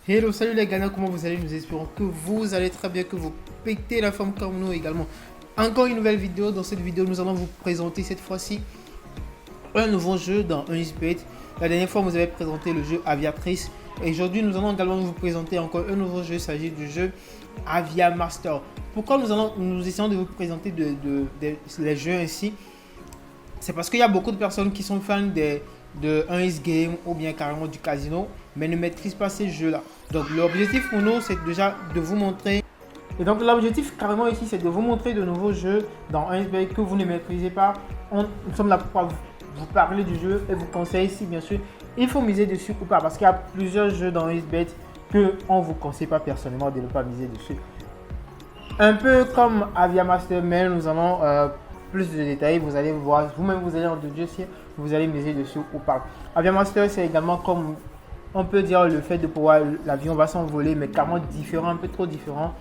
Hello, salut les gars, comment vous allez? Nous espérons que vous allez très bien, que vous pétez la forme comme nous également. Encore une nouvelle vidéo. Dans cette vidéo, nous allons vous présenter cette fois-ci un nouveau jeu dans Unisbet. La dernière fois, vous avez présenté le jeu Aviatrice. Et aujourd'hui, nous allons également vous présenter encore un nouveau jeu. Il s'agit du jeu Avia Master. Pourquoi nous essayons de vous présenter les jeux ainsi? C'est parce qu'il y a beaucoup de personnes qui sont fans de 1x Game ou bien carrément du casino, mais ne maîtrisent pas ces jeux-là. Donc l'objectif pour nous, c'est déjà de vous montrer. Et donc l'objectif carrément ici, c'est de vous montrer de nouveaux jeux dans 1x Game que vous ne maîtrisez pas. Nous sommes là pour vous parler du jeu et vous conseiller si bien sûr il faut miser dessus ou pas. Parce qu'il y a plusieurs jeux dans 1xBet que on ne vous conseille pas personnellement de ne pas miser dessus. Un peu comme Avia Master, mais nous allons plus de détails. Vous allez voir, vous-même vous allez en déduire si vous allez miser dessus ou pas. Avia Master, c'est également comme on peut dire le fait de pouvoir, l'avion va s'envoler, mais carrément différent, un peu trop différent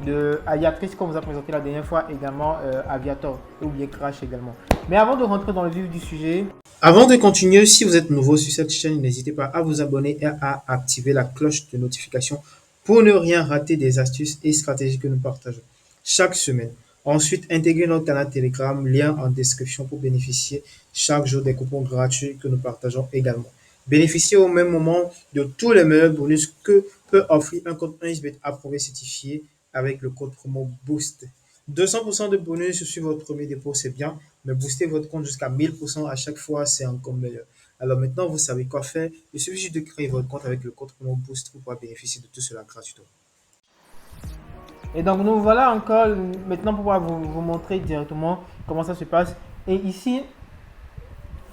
de Aviatrice qu'on vous a présenté la dernière fois, également Aviator ou bien Crash également. Mais avant de rentrer dans le vif du sujet, avant de continuer, si vous êtes nouveau sur cette chaîne, n'hésitez pas à vous abonner et à activer la cloche de notification pour ne rien rater des astuces et stratégies que nous partageons chaque semaine. Ensuite, intégrez notre canal Telegram, lien en description pour bénéficier chaque jour des coupons gratuits que nous partageons également. Bénéficiez au même moment de tous les meilleurs bonus que peut offrir un compte 1xBet approuvé certifié avec le code promo BOOST. 200% de bonus sur votre premier dépôt, c'est bien, mais booster votre compte jusqu'à 1000% à chaque fois, c'est encore meilleur. Alors maintenant, vous savez quoi faire. Il suffit juste de créer votre compte avec le code promo BOOST pour pouvoir bénéficier de tout cela gratuitement. Et donc nous voilà encore maintenant pour pouvoir vous montrer directement comment ça se passe. Et ici,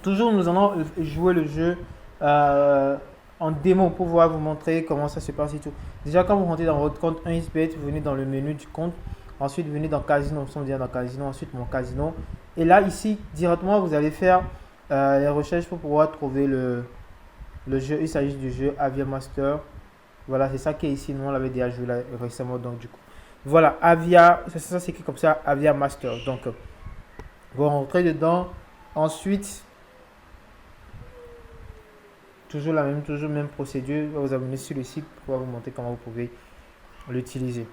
toujours nous allons jouer le jeu euh, en démo pour pouvoir vous montrer comment ça se passe et tout. Déjà quand vous rentrez dans votre compte 1xBet, vous venez dans le menu du compte. Ensuite vous venez dans Casino, nous sommes déjà dans Casino, ensuite mon Casino. Et là ici, directement vous allez faire les recherches pour pouvoir trouver le jeu. Il s'agit du jeu Avia Master. Voilà, c'est ça qui est ici. Nous, on l'avait déjà joué là, récemment. Donc, du coup, voilà, Avia, ça s'écrit comme ça, Avia Master. Donc, vous rentrez dedans. Ensuite, toujours même procédure. Vous vous abonnez sur le site pour pouvoir vous montrer comment vous pouvez l'utiliser.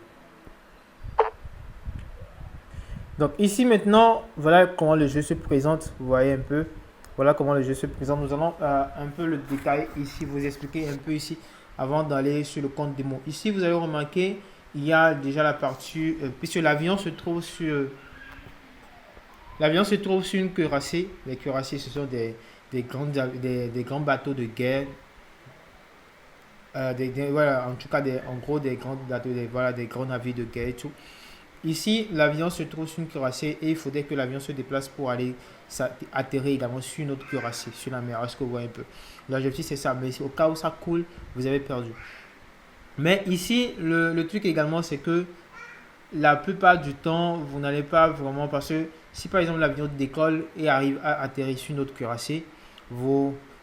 Donc, ici maintenant, voilà comment le jeu se présente. Vous voyez un peu. Voilà comment le jeu se présente. Nous allons un peu le détailler ici, vous expliquer un peu ici avant d'aller sur le compte démo. Ici, vous allez remarquer, il y a déjà la partie, puisque l'avion se trouve sur une cuirassée. Les cuirassés, ce sont des grands bateaux de guerre. Voilà, en tout cas, en gros, des grands bateaux, voilà, des grands navires de guerre et tout. Ici, l'avion se trouve sur une cuirassée et il faudrait que l'avion se déplace pour aller atterrir également sur une autre cuirassée, sur la mer. Est-ce que vous voyez un peu? L'objectif, c'est ça. Mais au cas où ça coule, vous avez perdu. Mais ici, le truc également, c'est que la plupart du temps, vous n'allez pas vraiment. Parce que si par exemple l'avion décolle et arrive à atterrir sur une autre cuirassée,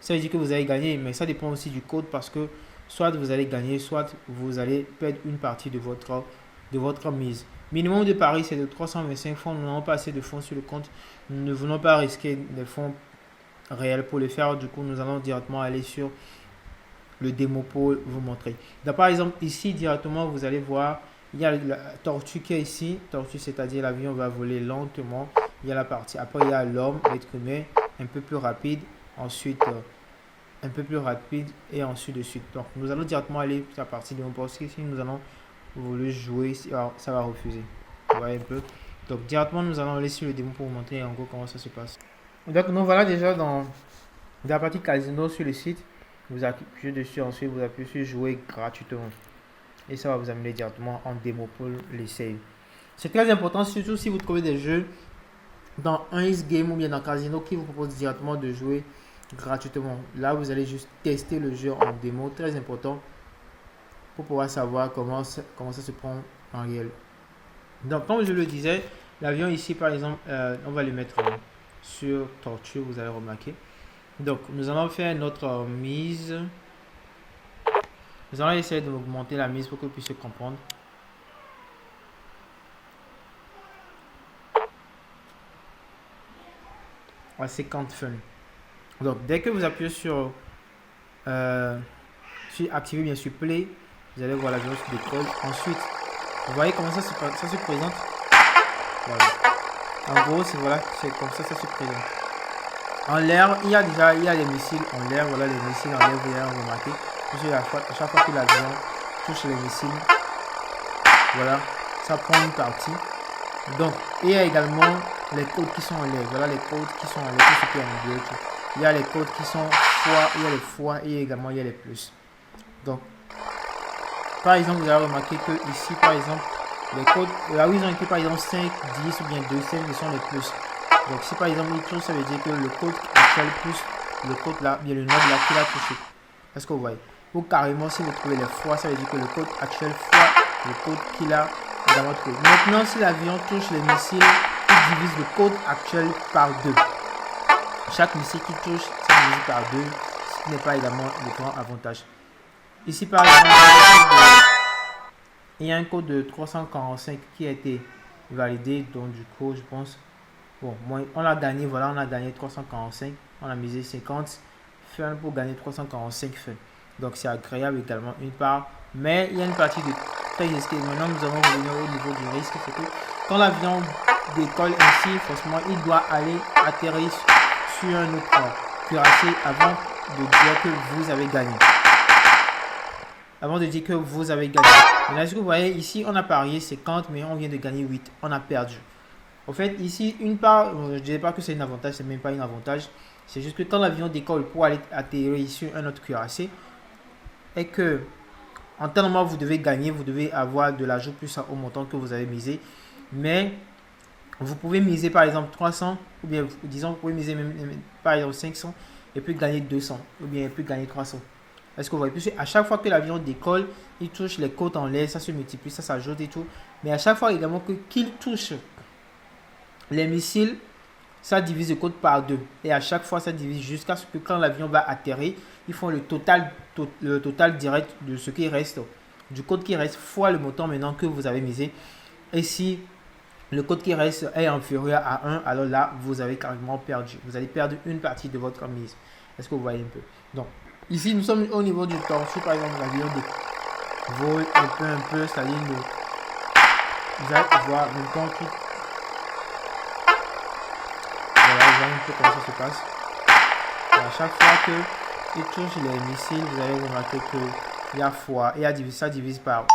ça veut dire que vous allez gagner. Mais ça dépend aussi du code parce que soit vous allez gagner, soit vous allez perdre une partie de votre mise. Minimum de pari, c'est de 325 fonds. Nous n'avons pas assez de fonds sur le compte. Nous ne voulons pas risquer des fonds réels pour le faire. Du coup, nous allons directement aller sur le démo pour vous montrer. Donc, par exemple, ici, directement, vous allez voir, il y a la tortue qui est ici. Tortue, c'est-à-dire l'avion va voler lentement. Il y a la partie. Après, il y a l'homme, l'être humain, un peu plus rapide. Ensuite, un peu plus rapide et ensuite de suite. Donc, nous allons directement aller sur la partie de mon poste. Ici, nous allons voulu jouer, ça va refuser. Vous voyez un peu. Donc directement nous allons aller sur le démo pour vous montrer en gros comment ça se passe. Donc nous voilà déjà dans la partie casino sur le site. Vous appuyez dessus, ensuite vous appuyez sur jouer gratuitement. Et ça va vous amener directement en démo pour l'essayer. C'est très important, surtout si vous trouvez des jeux dans 1x Game ou bien dans Casino qui vous propose directement de jouer gratuitement. Là vous allez juste tester le jeu en démo, très important pour pouvoir savoir comment ça se prend en réel. Donc, comme je le disais, l'avion ici, par exemple, on va le mettre sur tortue, vous allez remarquer. Donc, nous allons faire notre mise. Nous allons essayer d'augmenter la mise pour que vous puissiez comprendre. À 50 fun. Donc, dès que vous appuyez sur activer bien sûr play, Vous allez voir l'avion se décolle. Ensuite, vous voyez comment ça se présente. Voilà. En gros, c'est comme ça se présente. En l'air, il y a les missiles en l'air. Voilà les missiles en l'air, vous allez remarquer. À chaque fois que l'avion touche les missiles, voilà, ça prend une partie. Donc, il y a également les codes qui sont en l'air. Voilà les codes qui sont en l'air, tout ce qui est en milieu. Il y a les codes qui sont fois, il y a les fois et également il y a les plus. Donc, par exemple, vous allez remarquer que ici, par exemple, les codes, là où ils ont écrit par exemple 5, 10 ou bien 2, 5, ce sont les plus. Donc, si par exemple il touche, ça veut dire que le code actuel plus le code là, bien le nombre là qu'il a touché. Est-ce que vous voyez? Ou carrément, si vous trouvez les fois, ça veut dire que le code actuel fois le code qu'il a également trouvé. Maintenant, si l'avion touche les missiles, il divise le code actuel par 2. Chaque missile qui touche, c'est divisé par 2, ce qui n'est pas également le grand avantage. Ici, par exemple, il y a un code de 345 qui a été validé, donc du coup, je pense, bon, on a gagné, voilà, on a gagné 345, on a misé 50 fun pour gagner 345 fun. Donc, c'est agréable également, une part, mais il y a une partie de très risquée. Maintenant, nous allons revenir au niveau du risque, c'est que quand l'avion décolle ainsi, forcément, il doit aller atterrir sur un autre cuirassé avant de dire que vous avez gagné. Avant de dire que vous avez gagné. Maintenant, est-ce que vous voyez ici, on a parié 50, mais on vient de gagner 8. On a perdu. En fait, ici, une part, je ne dirais pas que c'est un avantage, c'est même pas un avantage. C'est juste que quand l'avion décolle pour aller atterrir sur un autre cuirassé, et que en temps normal, vous devez gagner, vous devez avoir de l'ajout plus au montant que vous avez misé. Mais vous pouvez miser par exemple 300, ou bien disons, vous pouvez miser même, par exemple 500, et puis gagner 200, ou bien puis gagner 300. Est-ce que vous voyez? Puisque à chaque fois que l'avion décolle, il touche les côtes en l'air, ça se multiplie, ça s'ajoute et tout. Mais à chaque fois également qu'il touche les missiles, ça divise le code par 2. Et à chaque fois, ça divise jusqu'à ce que quand l'avion va atterrir, ils font le total direct de ce qui reste, du code qui reste, fois le montant maintenant que vous avez misé. Et si le code qui reste est inférieur à 1, alors là, vous avez carrément perdu. Vous allez perdre une partie de votre mise. Est-ce que vous voyez un peu? Donc, ici, nous sommes au niveau du torse. Par exemple, l'avion vole un peu, c'est-à-dire vous allez voir maintenant tout. Voilà, vous voyez un peu comment ça se passe. Et à chaque fois qu'il touche les missiles, vous allez remarquer qu'il y a fois, et ça divise par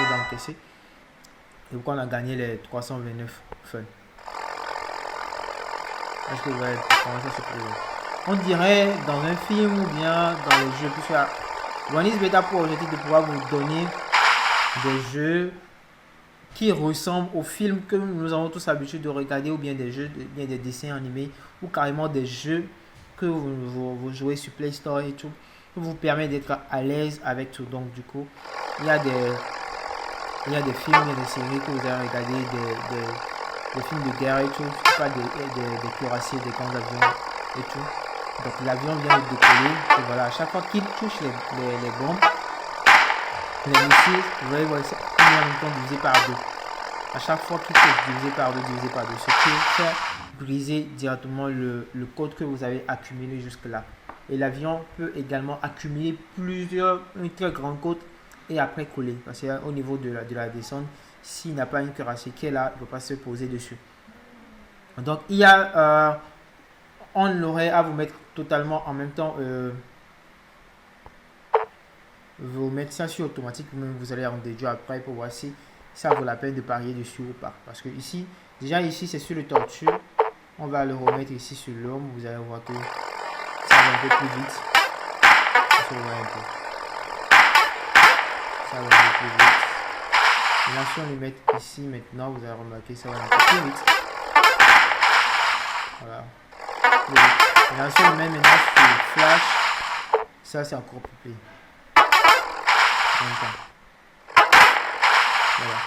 d'encaisser. Et pourquoi on a gagné les 329 fun. Est-ce que vous voyez comment ça se présente? On dirait dans un film ou bien dans les jeux, puisque One Beta pour objectif de pouvoir vous donner des jeux qui ressemblent aux films que nous avons tous l'habitude de regarder, ou bien des jeux, bien des dessins animés, ou carrément des jeux que vous jouez sur Play Store et tout, qui vous permet d'être à l'aise avec tout. Donc du coup, il y a des films, il y a des séries que vous avez regardé, des films de guerre et tout, pas des cuirassiers, des grands avions et tout. Donc l'avion vient de décoller, et voilà, à chaque fois qu'il touche les bombes, les missiles, vous voyez, voilà, c'est en même temps divisé par 2. À chaque fois qu'il touche divisé par 2, ce qui fait briser directement le code que vous avez accumulé jusque là. Et l'avion peut également accumuler une très grande côte et après coller, parce qu'au niveau de la descente, s'il n'a pas une cuirassée qui est là, il ne peut pas se poser dessus. Donc il y a on aurait à vous mettre totalement en même temps, vous mettre ça sur automatique, vous allez en déduire après pour voir si ça vaut la peine de parier dessus ou pas. Parce que ici, déjà ici c'est sur le tortue, on va le remettre ici sur l'homme, vous allez voir que ça va un peu plus vite. Ça va un peu plus vite. Maintenant, si on le met ici maintenant, vous allez remarquer ça va un peu plus vite. Voilà. Maintenant, si on le met maintenant sur flash, ça c'est encore plus vite. Voilà.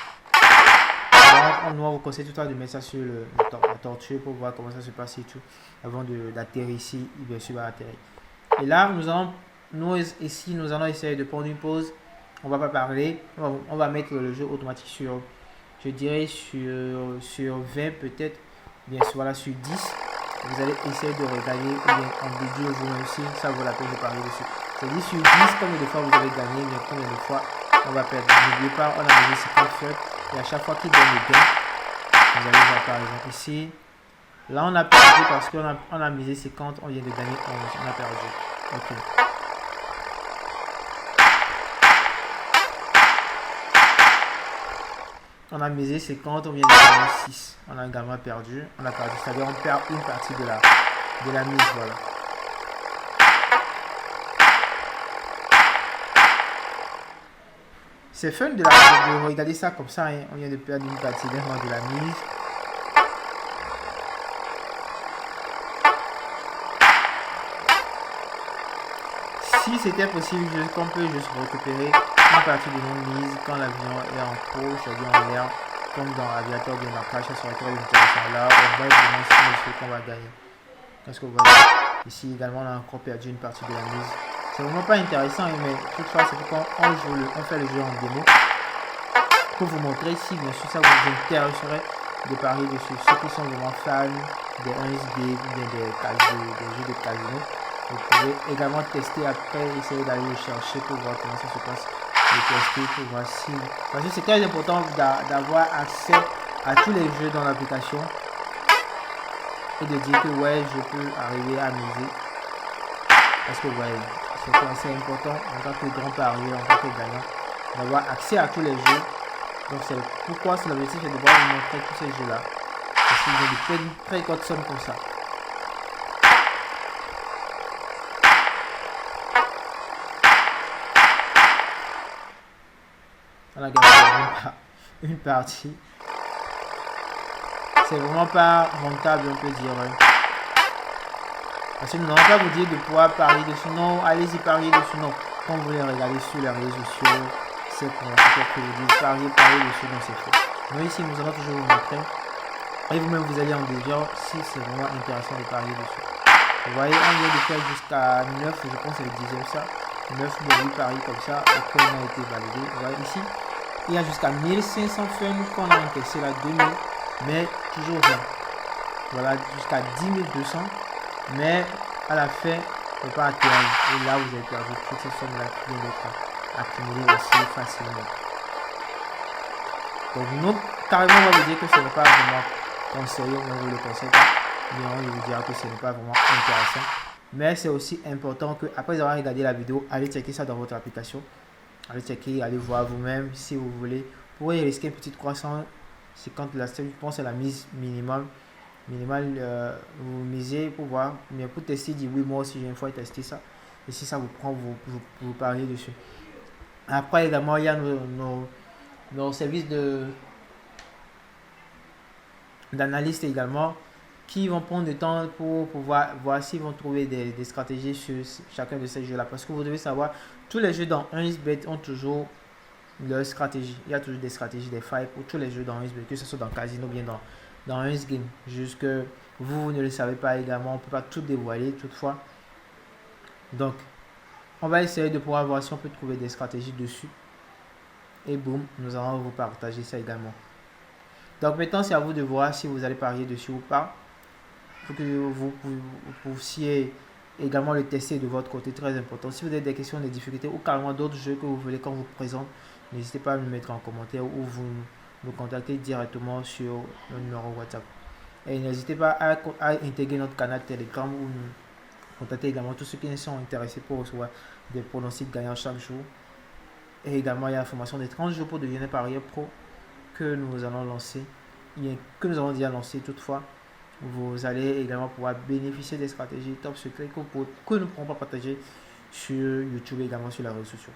On va vous conseiller tout à l'heure de mettre ça sur la tortue pour voir comment ça se passe et tout avant d'atterrir ici. Bien sûr, va atterrir. Et là, nous allons essayer de prendre une pause. On va pas parler. On va mettre le jeu automatique sur, je dirais sur 20 peut-être. Bien sûr, voilà, sur 10. Vous allez essayer de regarder ou bien en déduire vous-même si ça vaut la peine de parler dessus. C'est 10 sur 10, combien de fois vous avez gagné, mais combien de fois on va perdre. N'oubliez pas, on a misé 50 feuilles et à chaque fois qu'il donne le gain, vous allez voir par exemple ici. Là, on a perdu parce qu'on a misé 50, on vient de gagner 11, on a perdu. Ok. On a misé 50, on vient de gagner 6. On a également perdu. On a perdu, c'est-à-dire on perd une partie de la mise, voilà. C'est fun de regarder ça comme ça, hein. On vient de perdre une partie de la mise. Si c'était possible, qu'on peut juste récupérer une partie de nos mises quand l'avion est en cours, c'est-à-dire en l'air, comme dans l'aviateur ou bien dans Crash, sur laquelle intéressant là, on va vraiment estimer ce qu'on va gagner. Parce que voilà, ici également, on a encore perdu une partie de la mise. C'est vraiment pas intéressant, mais toutefois, c'est pourquoi on fait le jeu en démo pour vous montrer si bien sûr ça vous intéresserait de parier dessus. Ceux qui sont vraiment fans des 1xBet ou bien des jeux de casino, vous pouvez également tester après, essayer d'aller le chercher pour voir comment ça se passe, le tester pour voir si... Parce que c'est très important d'avoir accès à tous les jeux dans l'application et de dire que ouais, je peux arriver à miser. Parce que ouais, c'est important en tant que grand parieur, en tant que gagnant, d'avoir accès à tous les jeux. Donc c'est pourquoi c'est l'objectif de pouvoir vous montrer tous ces jeux là. Parce qu'il y a de très grosses sommes comme ça. On a gagné une partie. C'est vraiment pas rentable, on peut dire. Parce que nous n'allons pas vous dire de pouvoir parier dessus. Non, allez-y parier dessus. Non, quand vous les regardez sur les réseaux sociaux, c'est pour que vous dites parier dessus. Non, c'est faux. Nous ici, nous allons toujours vous montrer. Et vous-même, vous allez en dire si c'est vraiment intéressant de parier dessus. Vous voyez, on vient de faire jusqu'à 9, je pense que c'est le 10e ça. 9 ou 8 paris comme ça, et qu'on a été validé. Vous voyez ici, il y a jusqu'à 1500 fun qu'on a encaissé là, 2000, mais toujours rien. Voilà, jusqu'à 10 200, mais à la fin, on ne peut pas atteindre. Et là, vous avez perdu toutes ces sommes-là qui viennent d'être accumulées aussi facilement. Donc, nous, carrément, on va vous dire que ce n'est pas vraiment conseillé, on vous le conseille pas. Mais on va vous dire que ce n'est pas vraiment intéressant. Mais c'est aussi important que après avoir regardé la vidéo, allez checker ça dans votre application. Allez checker, allez voir vous-même si vous voulez. Vous pourrez risquer une petite croissance. C'est quand je pense c'est la mise minimale. Vous misez pour voir. Mais pour tester, dites oui, moi aussi j'ai une fois testé ça. Et si ça vous prend, vous pariez dessus. Après également, il y a nos services d'analyste également, qui vont prendre du temps pour pouvoir voir s'ils vont trouver des stratégies sur chacun de ces jeux-là. Parce que vous devez savoir, tous les jeux dans 1xBet ont toujours leur stratégie. Il y a toujours des stratégies, des failles pour tous les jeux dans 1xBet, que ce soit dans Casino ou bien dans 1xGame. Juste que vous ne le savez pas également, on ne peut pas tout dévoiler toutefois. Donc, on va essayer de pouvoir voir si on peut trouver des stratégies dessus. Et boum, nous allons vous partager ça également. Donc maintenant, c'est à vous de voir si vous allez parier dessus ou pas. Pour que vous puissiez également le tester de votre côté, très important. Si vous avez des questions, des difficultés ou carrément d'autres jeux que vous voulez qu'on vous présente, n'hésitez pas à nous mettre en commentaire ou vous nous contacter directement sur le numéro WhatsApp. Et n'hésitez pas à intégrer notre canal Telegram ou nous contacter également tous ceux qui sont intéressés pour recevoir des pronostics gagnants chaque jour. Et également, il y a l'information des 30 jours pour devenir parieur pro que nous allons lancer, que nous avons déjà lancé toutefois. Vous allez également pouvoir bénéficier des stratégies top secrets que nous ne pourrons pas partager sur YouTube et également sur les réseaux sociaux.